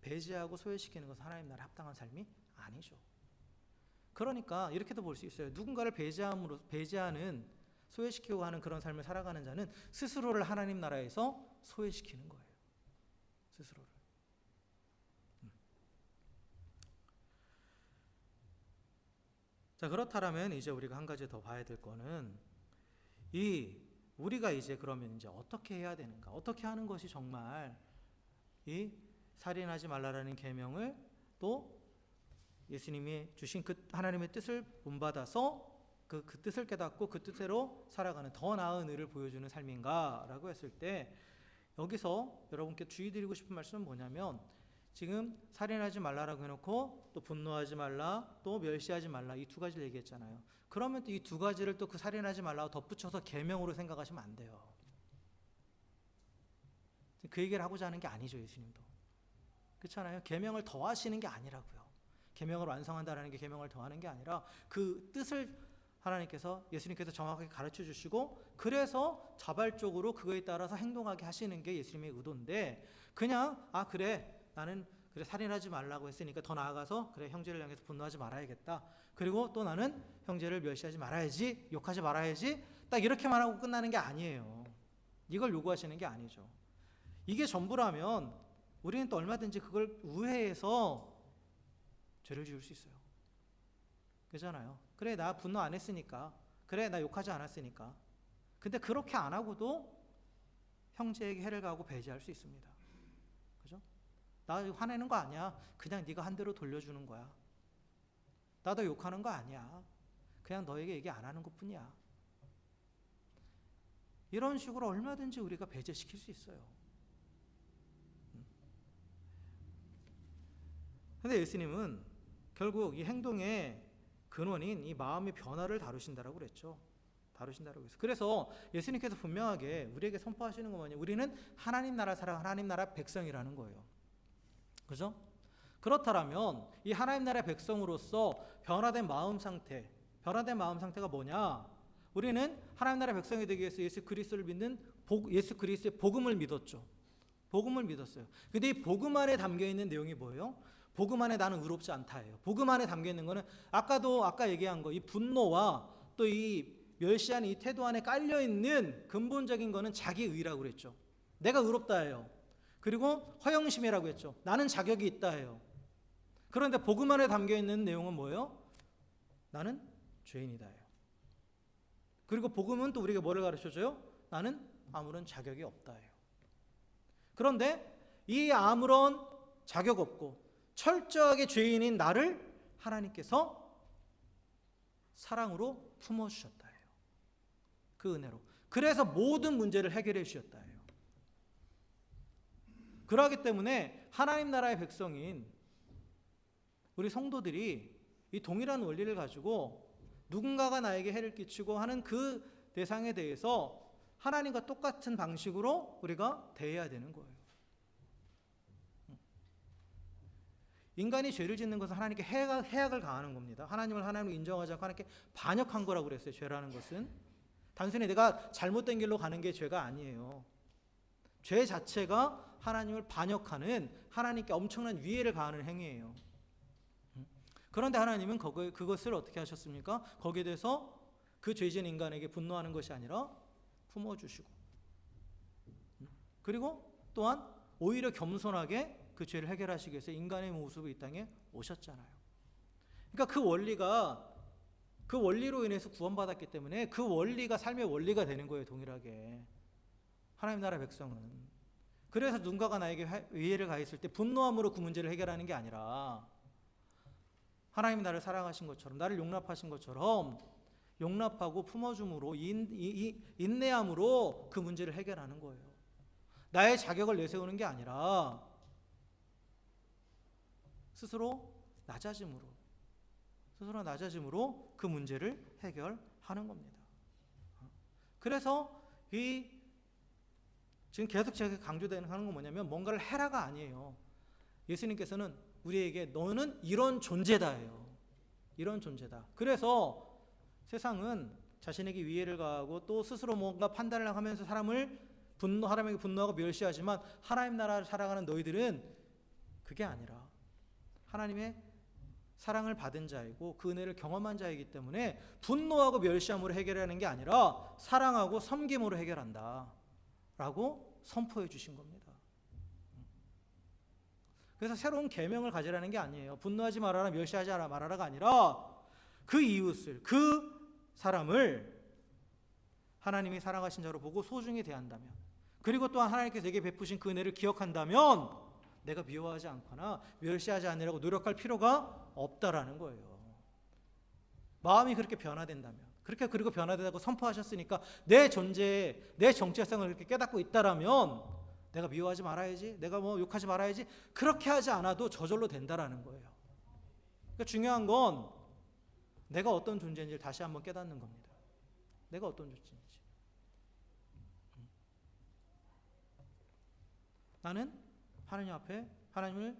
S1: 배제하고 소외시키는 것은 하나님 나라에 합당한 삶이 아니죠. 그러니까 이렇게도 볼 수 있어요. 누군가를 배제하는, 소외시키고 하는 그런 삶을 살아가는 자는 스스로를 하나님 나라에서 소외시키는 거예요. 스스로를. 자, 그렇다면 이제 우리가 한 가지 더 봐야 될 거는 우리가 이제 그러면 이제 어떻게 해야 되는가? 어떻게 하는 것이 정말 이 살인하지 말라라는 계명을 또 예수님이 주신 그 하나님의 뜻을 본받아서 그 뜻을 깨닫고 그 뜻대로 살아가는 더 나은 의를 보여주는 삶인가라고 했을 때 여기서 여러분께 주의드리고 싶은 말씀은 뭐냐면 지금 살인하지 말라라고 해놓고 또 분노하지 말라 또 멸시하지 말라 이 두 가지를 얘기했잖아요. 그러면 또 이 두 가지를 또 그 살인하지 말라고 덧붙여서 계명으로 생각하시면 안 돼요. 그 얘기를 하고자 하는 게 아니죠. 예수님도 그렇잖아요. 계명을 더하시는 게 아니라고요. 계명을 완성한다라는 게 계명을 더하는 게 아니라 그 뜻을 예수님께서 정확하게 가르쳐 주시고 그래서 자발적으로 그거에 따라서 행동하게 하시는 게 예수님의 의도인데 그냥 나는 살인하지 말라고 했으니까 더 나아가서 형제를 향해서 분노하지 말아야겠다. 그리고 또 나는 형제를 멸시하지 말아야지, 욕하지 말아야지. 딱 이렇게만 하고 끝나는 게 아니에요. 이걸 요구하시는 게 아니죠. 이게 전부라면 우리는 또 얼마든지 그걸 우회해서 죄를 지을 수 있어요. 그렇잖아요. 그래 나 분노 안 했으니까, 그래 나 욕하지 않았으니까. 근데 그렇게 안 하고도 형제에게 해를 가하고 배제할 수 있습니다. 그죠? 나 화내는 거 아니야. 그냥 네가 한 대로 돌려주는 거야. 나 너 욕하는 거 아니야. 그냥 너에게 얘기 안 하는 것뿐이야. 이런 식으로 얼마든지 우리가 배제시킬 수 있어요. 근데 예수님은 결국 이 행동의 근원인 이 마음의 변화를 다루신다라고 그랬죠. 다루신다라고 했어요. 그래서 예수님께서 분명하게 우리에게 선포하시는 거 뭐냐? 우리는 하나님 나라 사람, 하나님 나라 백성이라는 거예요. 그죠? 그렇다면 이 하나님 나라의 백성으로서 변화된 마음 상태가 뭐냐? 우리는 하나님 나라의 백성이 되기 위해서 예수 그리스도를 믿는 예수 그리스도의 복음을 믿었죠. 복음을 믿었어요. 근데 이 복음 안에 담겨 있는 내용이 뭐예요? 복음 안에 나는 의롭지 않다예요. 복음 안에 담겨 있는 거는 아까 얘기한 거, 이 분노와 또 이 멸시하는 이 태도 안에 깔려 있는 근본적인 거는 자기 의라고 그랬죠. 내가 의롭다예요. 그리고 허영심이라고 했죠. 나는 자격이 있다예요. 그런데 복음 안에 담겨 있는 내용은 뭐예요? 나는 죄인이다예요. 그리고 복음은 또 우리에게 뭐를 가르쳐줘요? 나는 아무런 자격이 없다예요. 그런데 이 아무런 자격 없고 철저하게 죄인인 나를 하나님께서 사랑으로 품어주셨다 해요. 그 은혜로. 그래서 모든 문제를 해결해 주셨다 해요. 그러기 때문에 하나님 나라의 백성인 우리 성도들이 이 동일한 원리를 가지고 누군가가 나에게 해를 끼치고 하는 그 대상에 대해서 하나님과 똑같은 방식으로 우리가 대해야 되는 거예요. 인간이 죄를 짓는 것은 하나님께 해악을 가하는 겁니다. 하나님을 하나님으로 인정하지 않고 하나님께 반역한 거라고 그랬어요. 죄라는 것은 단순히 내가 잘못된 길로 가는 게 죄가 아니에요. 죄 자체가 하나님을 반역하는, 하나님께 엄청난 위해를 가하는 행위예요. 그런데 하나님은 그것을 어떻게 하셨습니까? 거기에 대해서 그 죄진 인간에게 분노하는 것이 아니라 품어주시고, 그리고 또한 오히려 겸손하게 그 죄를 해결하시기 위해서 인간의 모습으로 이 땅에 오셨잖아요. 그러니까 그 원리로 인해서 구원받았기 때문에 그 원리가 삶의 원리가 되는 거예요. 동일하게 하나님 나라 백성은. 그래서 누군가가 나에게 위해를 가했을 때 분노함으로 그 문제를 해결하는 게 아니라 하나님이 나를 사랑하신 것처럼, 나를 용납하신 것처럼 용납하고 품어줌으로 인내함으로 그 문제를 해결하는 거예요. 나의 자격을 내세우는 게 아니라 스스로 낮아짐으로 그 문제를 해결하는 겁니다. 그래서 지금 계속 제가 강조되는 건 뭐냐면 뭔가를 해라가 아니에요. 예수님께서는 우리에게 너는 이런 존재다예요. 이런 존재다. 그래서 세상은 자신에게 위해를 가하고 또 스스로 뭔가 판단을 하면서 하나님에게 분노하고 멸시하지만 하나님 나라를 살아가는 너희들은 그게 아니라 하나님의 사랑을 받은 자이고 그 은혜를 경험한 자이기 때문에 분노하고 멸시함으로 해결하는 게 아니라 사랑하고 섬김으로 해결한다 라고 선포해 주신 겁니다. 그래서 새로운 계명을 가지라는 게 아니에요. 분노하지 말아라, 멸시하지 말아라가 아니라 그 이웃을, 그 사람을 하나님이 사랑하신 자로 보고 소중히 대한다면, 그리고 또한 하나님께서 내게 베푸신 그 은혜를 기억한다면 내가 미워하지 않거나 멸시하지 않으려고 노력할 필요가 없다라는 거예요. 마음이 그렇게 변화된다면, 그리고 변화되다고 선포하셨으니까 내 존재, 내 정체성을 그렇게 깨닫고 있다라면 내가 미워하지 말아야지, 내가 욕하지 말아야지, 그렇게 하지 않아도 저절로 된다라는 거예요. 그러니까 중요한 건 내가 어떤 존재인지를 다시 한번 깨닫는 겁니다. 내가 어떤 존재인지. 나는 하나님 앞에 하나님을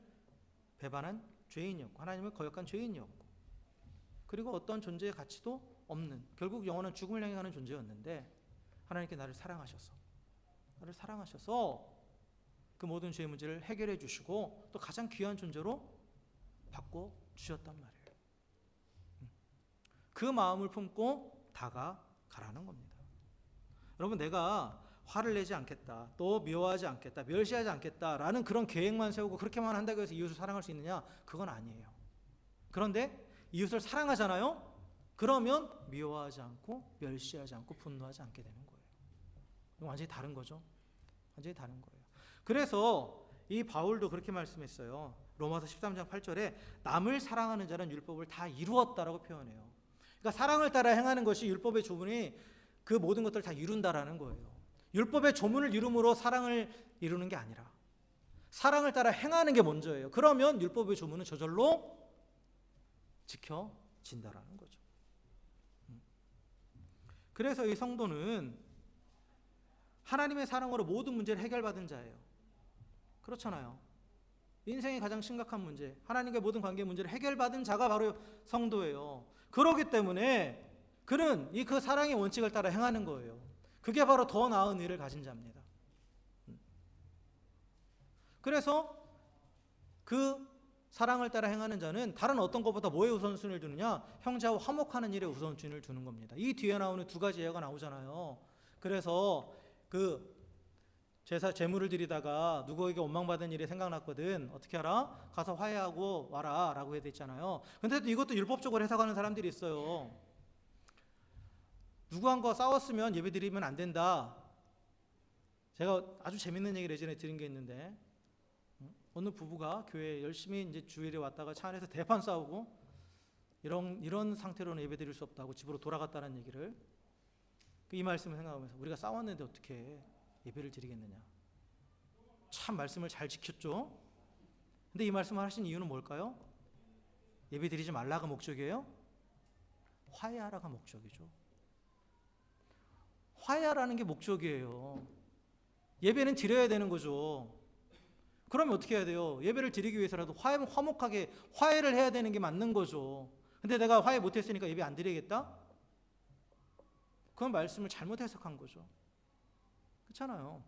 S1: 배반한 죄인이었고 하나님을 거역한 죄인이었고, 그리고 어떤 존재의 가치도 없는, 결국 영원한 죽음을 향해 가는 존재였는데 하나님께 나를 사랑하셔서 그 모든 죄의 문제를 해결해 주시고 또 가장 귀한 존재로 바꿔 주셨단 말이에요. 그 마음을 품고 다가가라는 겁니다. 여러분, 내가 화를 내지 않겠다, 또 미워하지 않겠다, 멸시하지 않겠다라는 그런 계획만 세우고 그렇게만 한다고 해서 이웃을 사랑할 수 있느냐? 그건 아니에요. 그런데 이웃을 사랑하잖아요? 그러면 미워하지 않고 멸시하지 않고 분노하지 않게 되는 거예요. 이건 완전히 다른 거죠. 완전히 다른 거예요. 그래서 이 바울도 그렇게 말씀했어요. 로마서 13장 8절에 남을 사랑하는 자는 율법을 다 이루었다라고 표현해요. 그러니까 사랑을 따라 행하는 것이 율법의 조문이 그 모든 것들을 다 이룬다라는 거예요. 율법의 조문을 이룸으로 사랑을 이루는 게 아니라 사랑을 따라 행하는 게 먼저예요. 그러면 율법의 조문은 저절로 지켜진다라는 거죠. 그래서 이 성도는 하나님의 사랑으로 모든 문제를 해결받은 자예요. 그렇잖아요. 인생의 가장 심각한 문제, 하나님과의 모든 관계의 문제를 해결받은 자가 바로 성도예요. 그렇기 때문에 그는 그 사랑의 원칙을 따라 행하는 거예요. 그게 바로 더 나은 의를 가진 자입니다. 그래서 그 사랑을 따라 행하는 자는 다른 어떤 것보다 뭐에 우선순위를 두느냐? 형제와 화목하는 일에 우선순위를 두는 겁니다. 이 뒤에 나오는 두 가지 예가 나오잖아요. 그래서 그 제물을 드리다가 누구에게 원망받은 일이 생각났거든. 어떻게 하라? 가서 화해하고 와라 라고 해야 되잖아요. 근데 이것도 율법적으로 해석하는 사람들이 있어요. 누구한테 싸웠으면 예배 드리면 안 된다. 제가 아주 재밌는 얘기를 예전에 들은 게 있는데, 어느 부부가 교회에 열심히 이제 주일에 왔다가 차 안에서 대판 싸우고 이런 상태로는 예배 드릴 수 없다고 집으로 돌아갔다는 얘기를, 이 말씀을 생각하면서 우리가 싸웠는데 어떻게 예배를 드리겠느냐. 참 말씀을 잘 지켰죠. 근데 이 말씀을 하신 이유는 뭘까요? 예배 드리지 말라가 목적이에요? 화해하라가 목적이죠. 화해하라는 게 목적이에요. 예배는 드려야 되는 거죠. 그러면 어떻게 해야 돼요? 예배를 드리기 위해서라도 화목하게 화해를 해야 되는 게 맞는 거죠. 근데 내가 화해 못했으니까 예배 안 드리겠다? 그건 말씀을 잘못 해석한 거죠. 그렇잖아요.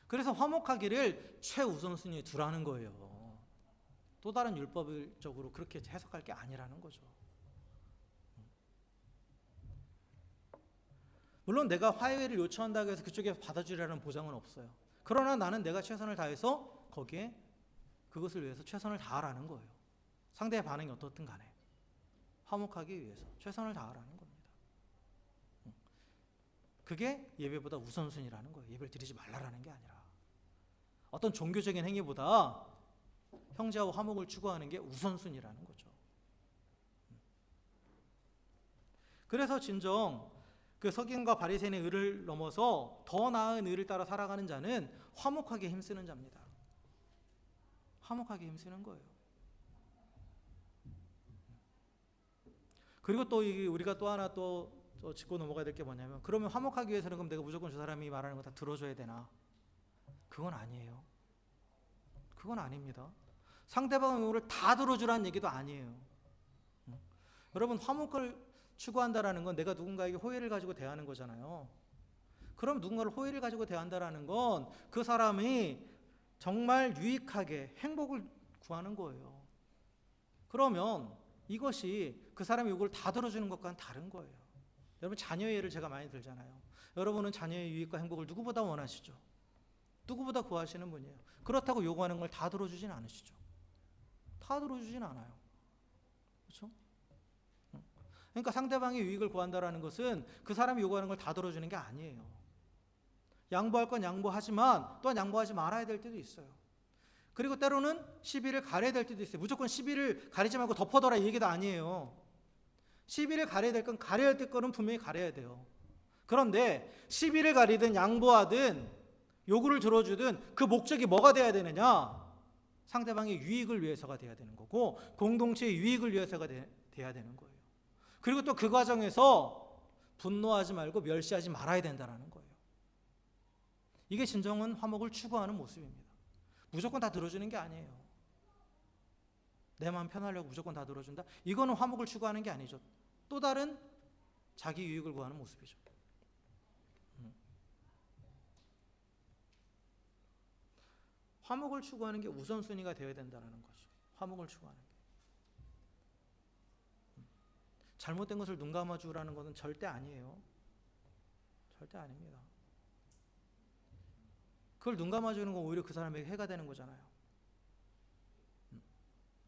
S1: 그래서 화목하기를 최우선순위에 두라는 거예요. 또 다른 율법적으로 그렇게 해석할 게 아니라는 거죠. 물론 내가 화해를 요청한다고 해서 그쪽에 받아주리라는 보장은 없어요. 그러나 나는 내가 최선을 다해서 거기에 그것을 위해서 최선을 다하라는 거예요. 상대의 반응이 어떻든 간에 화목하기 위해서 최선을 다하라는 겁니다. 그게 예배보다 우선순위라는 거예요. 예배를 드리지 말라라는 게 아니라 어떤 종교적인 행위보다 형제와 화목을 추구하는 게 우선순위라는 거죠. 그래서 진정 그 서기관과 바리새인의 의를 넘어서 더 나은 의를 따라 살아가는 자는 화목하게 힘쓰는 자입니다. 화목하게 힘쓰는 거예요. 그리고 또 우리가 또 하나 또 짚고 넘어가야 될 게 뭐냐면, 그러면 화목하기 위해서는 그럼 내가 무조건 저 사람이 말하는 거 다 들어줘야 되나? 그건 아니에요. 그건 아닙니다. 상대방의 요구를 다 들어주라는 얘기도 아니에요. 여러분, 화목을 추구한다라는 건 내가 누군가에게 호의를 가지고 대하는 거잖아요. 그럼 누군가를 호의를 가지고 대한다라는 건 그 사람이 정말 유익하게 행복을 구하는 거예요. 그러면 이것이 그 사람의 요구를 다 들어주는 것과는 다른 거예요. 여러분, 자녀의 예를 제가 많이 들잖아요. 여러분은 자녀의 유익과 행복을 누구보다 원하시죠. 누구보다 구하시는 분이에요. 그렇다고 요구하는 걸 다 들어주진 않으시죠. 다 들어주진 않아요. 그렇죠? 그러니까 상대방의 유익을 구한다라는 것은 그 사람이 요구하는 걸 다 들어주는 게 아니에요. 양보할 건 양보하지만 또한 양보하지 말아야 될 때도 있어요. 그리고 때로는 시비를 가려야 될 때도 있어요. 무조건 시비를 가리지 말고 덮어둬라 이 얘기도 아니에요. 시비를 가려야 될 건 가려야 될 거는 분명히 가려야 돼요. 그런데 시비를 가리든 양보하든 요구를 들어주든 그 목적이 뭐가 돼야 되느냐? 상대방의 유익을 위해서가 돼야 되는 거고, 공동체의 유익을 위해서가 돼야 되는 거예요. 그리고 또 그 과정에서 분노하지 말고 멸시하지 말아야 된다는 거예요. 이게 진정한 화목을 추구하는 모습입니다. 무조건 다 들어주는 게 아니에요. 내 마음 편하려고 무조건 다 들어준다? 이거는 화목을 추구하는 게 아니죠. 또 다른 자기 유익을 구하는 모습이죠. 화목을 추구하는 게 우선순위가 되어야 된다는 거죠. 화목을 추구하는 게. 잘못된 것을 눈 감아주라는 것은 절대 아니에요. 절대 아닙니다. 그걸 눈 감아주는 건 오히려 그 사람에게 해가 되는 거잖아요.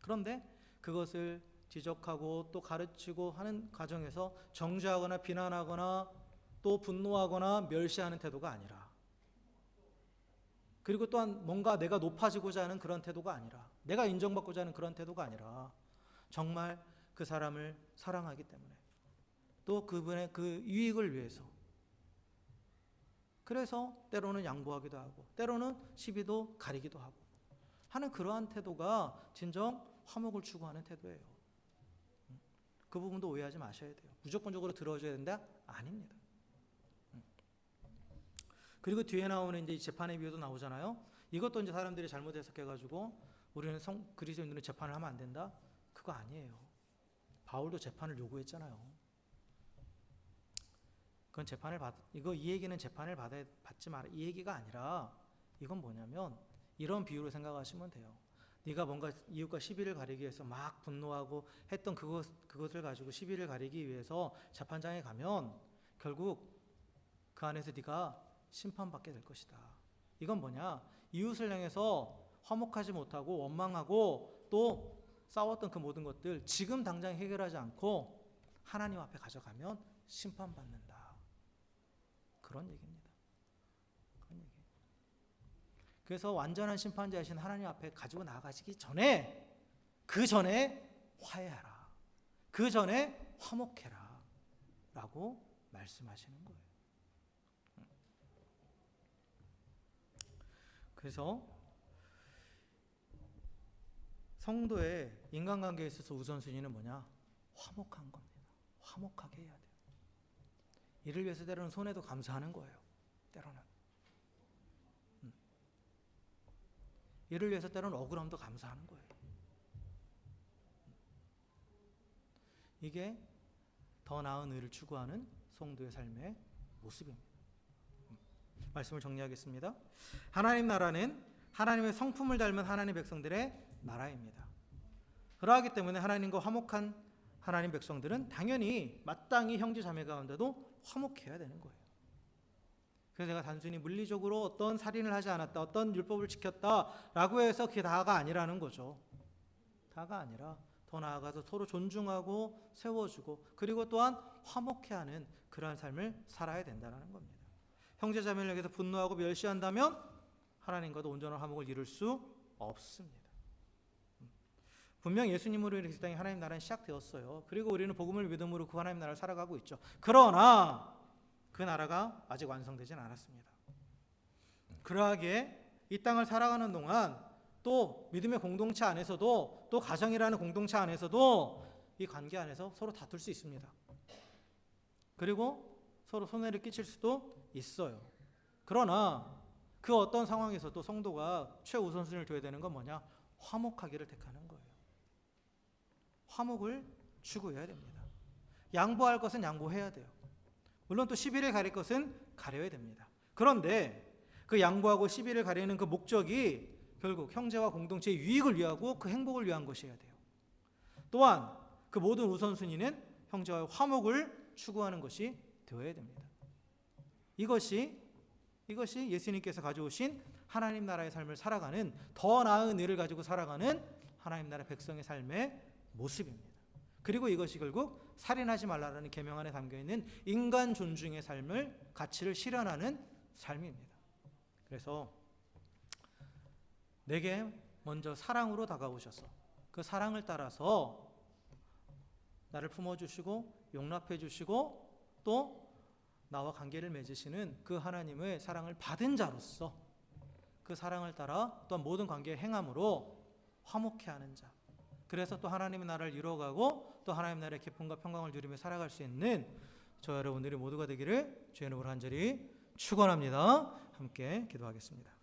S1: 그런데 그것을 지적하고 또 가르치고 하는 과정에서 정죄하거나 비난하거나 또 분노하거나 멸시하는 태도가 아니라, 그리고 또한 뭔가 내가 높아지고자 하는 그런 태도가 아니라, 내가 인정받고자 하는 그런 태도가 아니라 정말 그 사람을 사랑하기 때문에, 또 그분의 그 유익을 위해서, 그래서 때로는 양보하기도 하고 때로는 시비도 가리기도 하고 하는 그러한 태도가 진정 화목을 추구하는 태도예요. 그 부분도 오해하지 마셔야 돼요. 무조건적으로 들어줘야 된다? 아닙니다. 그리고 뒤에 나오는 이제 재판의 비유도 나오잖아요. 이것도 이제 사람들이 잘못 해석해가지고 우리는 그리스도인들은 재판을 하면 안 된다? 그거 아니에요. 바울도 재판을 요구했잖아요. 그건 이 얘기는 재판을 받지 마라 이 얘기가 아니라, 이건 뭐냐면 이런 비유로 생각하시면 돼요. 네가 뭔가 이웃과 시비를 가리기 위해서 막 분노하고 했던 그것을 가지고 시비를 가리기 위해서 재판장에 가면 결국 그 안에서 네가 심판받게 될 것이다. 이건 뭐냐? 이웃을 향해서 화목하지 못하고 원망하고 또 싸웠던 그 모든 것들 지금 당장 해결하지 않고 하나님 앞에 가져가면 심판받는다. 그런 얘기입니다. 그런 얘기. 그래서 완전한 심판자이신 하나님 앞에 가지고 나가시기 전에, 그 전에 화해하라. 그 전에 화목해라. 라고 말씀하시는 거예요. 그래서 성도의 인간관계에 있어서 우선순위는 뭐냐? 화목한 겁니다. 화목하게 해야 돼요. 이를 위해서 때로는 손해도 감수하는 거예요. 때로는. 이를 위해서 때로는 억울함도 감수하는 거예요. 이게 더 나은 의를 추구하는 성도의 삶의 모습입니다. 말씀을 정리하겠습니다. 하나님 나라는 하나님의 성품을 닮은 하나님 백성들의 나라입니다. 그러하기 때문에 하나님과 화목한 하나님 백성들은 당연히 마땅히 형제 자매 가운데도 화목해야 되는 거예요. 그래서 제가 단순히 물리적으로 어떤 살인을 하지 않았다, 어떤 율법을 지켰다라고 해서 그게 다가 아니라는 거죠. 다가 아니라 더 나아가서 서로 존중하고 세워주고 그리고 또한 화목해하는 그러한 삶을 살아야 된다는 겁니다. 형제 자매를 향해서 분노하고 멸시한다면 하나님과도 온전한 화목을 이룰 수 없습니다. 분명 예수님으로 인해서 이 땅에 하나님 나라는 시작되었어요. 그리고 우리는 복음을 믿음으로 그 하나님 나라를 살아가고 있죠. 그러나 그 나라가 아직 완성되진 않았습니다. 그러하기에 이 땅을 살아가는 동안 또 믿음의 공동체 안에서도 또 가정이라는 공동체 안에서도 이 관계 안에서 서로 다툴 수 있습니다. 그리고 서로 손해를 끼칠 수도 있어요. 그러나 그 어떤 상황에서도 성도가 최우선순위를 둬야 되는 건 뭐냐? 화목하기를 택하는 거예요. 화목을 추구해야 됩니다. 양보할 것은 양보해야 돼요. 물론 또 시비를 가릴 것은 가려야 됩니다. 그런데 그 양보하고 시비를 가리는 그 목적이 결국 형제와 공동체의 유익을 위하고 그 행복을 위한 것이어야 돼요. 또한 그 모든 우선순위는 형제와의 화목을 추구하는 것이 되어야 됩니다. 이것이 예수님께서 가져오신 하나님 나라의 삶을 살아가는, 더 나은 의를 가지고 살아가는 하나님 나라 백성의 삶의 모습입니다. 그리고 이것이 결국 살인하지 말라라는 계명 안에 담겨있는 인간 존중의 삶을, 가치를 실현하는 삶입니다. 그래서 내게 먼저 사랑으로 다가오셔서 그 사랑을 따라서 나를 품어주시고 용납해주시고 또 나와 관계를 맺으시는 그 하나님의 사랑을 받은 자로서 그 사랑을 따라 또한 모든 관계의 행함으로 화목해하는 자, 그래서 또 하나님의 나라를 이루어가고 또 하나님 나라의 기쁨과 평강을 누리며 살아갈 수 있는 저 여러분들이 모두가 되기를 주의 이름으로 간절히 축원합니다. 함께 기도하겠습니다.